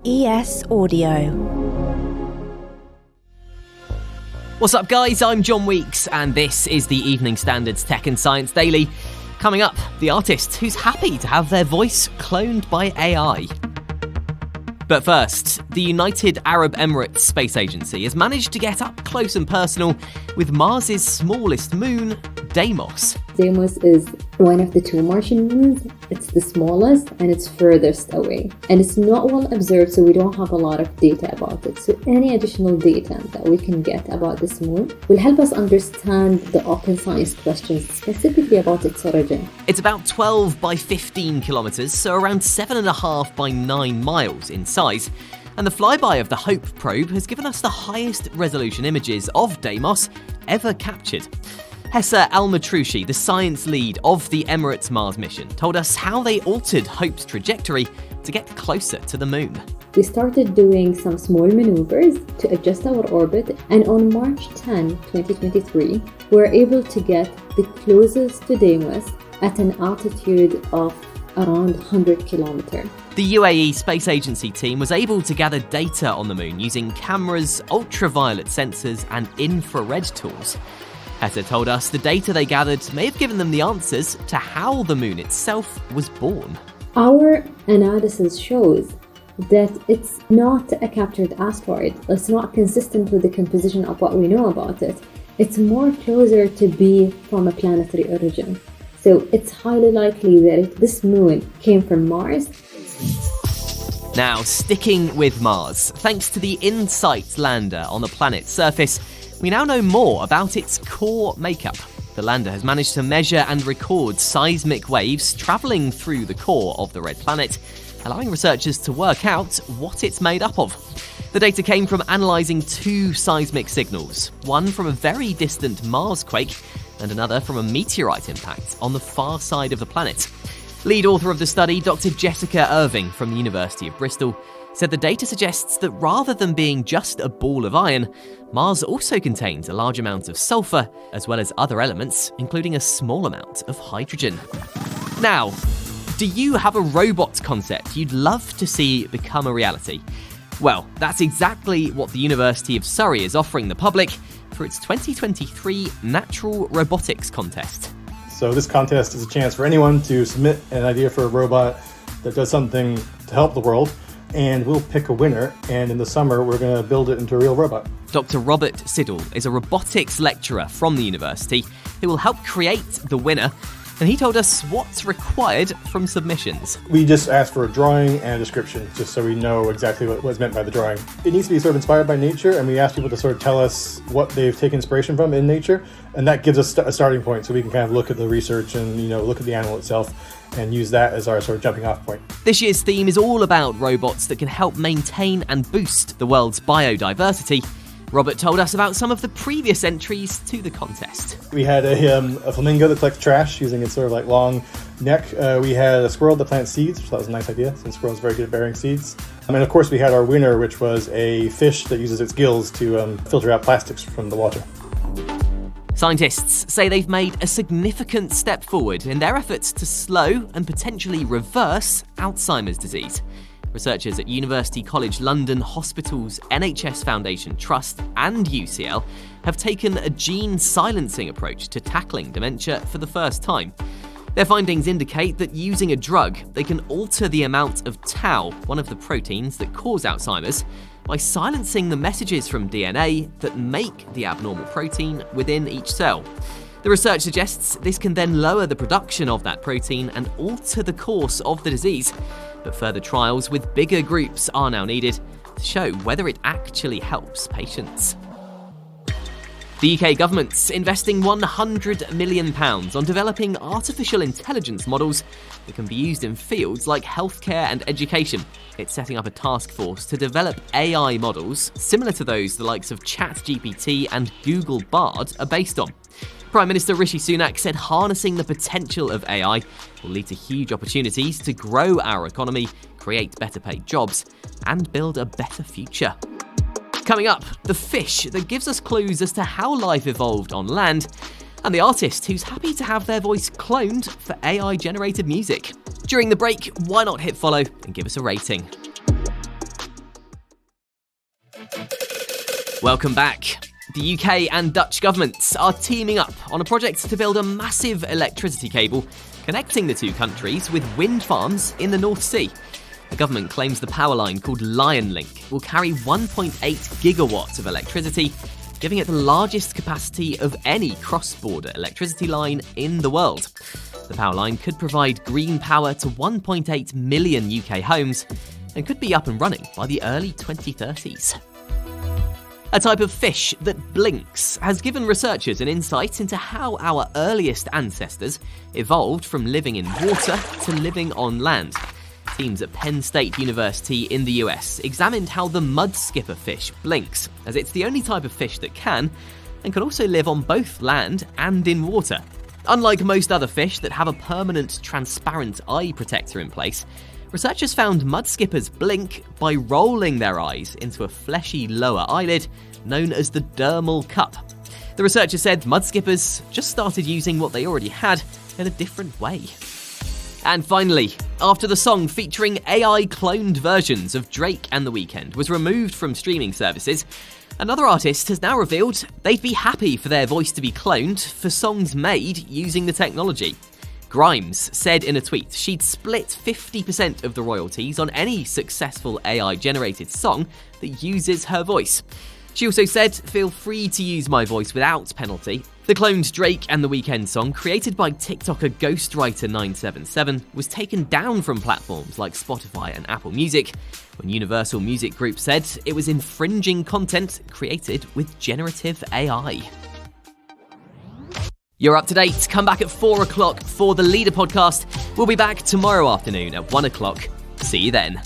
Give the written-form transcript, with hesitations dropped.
ES Audio. What's up, guys? I'm John Weeks, and this is the Evening Standard's Tech and Science Daily. Coming up, the artist who's happy to have their voice cloned by AI. But first, the United Arab Emirates Space Agency has managed to get up close and personal with Mars's smallest moon, Deimos. Deimos is one of the two Martian moons. It's the smallest and it's furthest away. And it's not well observed, so we don't have a lot of data about it. So any additional data that we can get about this moon will help us understand the open science questions, specifically about its origin. It's about 12 by 15 kilometres, so around 7.5 by 9 miles in size. And the flyby of the HOPE probe has given us the highest resolution images of Deimos ever captured. Hessa Almatroushi, the science lead of the Emirates Mars mission, told us how they altered HOPE's trajectory to get closer to the moon. We started doing some small maneuvers to adjust our orbit, and on March 10, 2023, we were able to get the closest to Deimos at an altitude of around 100 kilometers. The UAE Space Agency team was able to gather data on the moon using cameras, ultraviolet sensors, and infrared tools. Hessa told us the data they gathered may have given them the answers to how the moon itself was born. Our analysis shows that it's not a captured asteroid. It's not consistent with the composition of what we know about it. It's more closer to be from a planetary origin. So it's highly likely that if this moon came from Mars. Now, sticking with Mars, thanks to the InSight lander on the planet's surface, we now know more about its core makeup. The lander has managed to measure and record seismic waves travelling through the core of the red planet, allowing researchers to work out what it's made up of. The data came from analysing two seismic signals, one from a very distant Mars quake and another from a meteorite impact on the far side of the planet. Lead author of the study, Dr. Jessica Irving from the University of Bristol, said the data suggests that rather than being just a ball of iron, Mars also contains a large amount of sulfur, as well as other elements, including a small amount of hydrogen. Now, do you have a robot concept you'd love to see become a reality? Well, that's exactly what the University of Surrey is offering the public for its 2023 Natural Robotics contest. So this contest is a chance for anyone to submit an idea for a robot that does something to help the world, and we'll pick a winner, and in the summer we're going to build it into a real robot. Dr. Robert Siddall is a robotics lecturer from the university who will help create the winner, and he told us what's required from submissions. We just asked for a drawing and a description, just so we know exactly what was meant by the drawing. It needs to be sort of inspired by nature, and we ask people to sort of tell us what they've taken inspiration from in nature, and that gives us a starting point, so we can kind of look at the research and look at the animal itself and use that as our sort of jumping off point. This year's theme is all about robots that can help maintain and boost the world's biodiversity. Robert told us about some of the previous entries to the contest. We had a flamingo that collects trash using its sort of like long neck. We had a squirrel that plants seeds, which that was a nice idea, since squirrel's very good at bearing seeds. And of course we had our winner, which was a fish that uses its gills to filter out plastics from the water. Scientists say they've made a significant step forward in their efforts to slow and potentially reverse Alzheimer's disease. Researchers at University College London Hospital's NHS Foundation Trust and UCL have taken a gene silencing approach to tackling dementia for the first time. Their findings indicate that using a drug, they can alter the amount of tau, one of the proteins that cause Alzheimer's, by silencing the messages from DNA that make the abnormal protein within each cell. The research suggests this can then lower the production of that protein and alter the course of the disease. But further trials with bigger groups are now needed to show whether it actually helps patients. The UK government's investing £100 million on developing artificial intelligence models that can be used in fields like healthcare and education. It's setting up a task force to develop AI models similar to those the likes of ChatGPT and Google Bard are based on. Prime Minister Rishi Sunak said harnessing the potential of AI will lead to huge opportunities to grow our economy, create better paid jobs, and build a better future. Coming up, the fish that gives us clues as to how life evolved on land, and the artist who's happy to have their voice cloned for AI-generated music. During the break, why not hit follow and give us a rating? Welcome back. The UK and Dutch governments are teaming up on a project to build a massive electricity cable connecting the two countries with wind farms in the North Sea. The government claims the power line, called Lionelink, will carry 1.8 gigawatts of electricity, giving it the largest capacity of any cross-border electricity line in the world. The power line could provide green power to 1.8 million UK homes and could be up and running by the early 2030s. A type of fish that blinks has given researchers an insight into how our earliest ancestors evolved from living in water to living on land. Teams at Penn State University in the US examined how the mudskipper fish blinks, as it's the only type of fish that can, and can also live on both land and in water. Unlike most other fish that have a permanent transparent eye protector in place, researchers found mudskippers blink by rolling their eyes into a fleshy lower eyelid known as the dermal cup. The researchers said mudskippers just started using what they already had in a different way. And finally, after the song featuring AI cloned versions of Drake and The Weeknd was removed from streaming services, another artist has now revealed they'd be happy for their voice to be cloned for songs made using the technology. Grimes said in a tweet she'd split 50% of the royalties on any successful AI-generated song that uses her voice. She also said, "Feel free to use my voice without penalty." The cloned Drake and The Weeknd song, created by TikToker Ghostwriter977, was taken down from platforms like Spotify and Apple Music when Universal Music Group said it was infringing content created with generative AI. You're up to date. Come back at 4 o'clock for the Leader podcast. We'll be back tomorrow afternoon at 1 o'clock. See you then.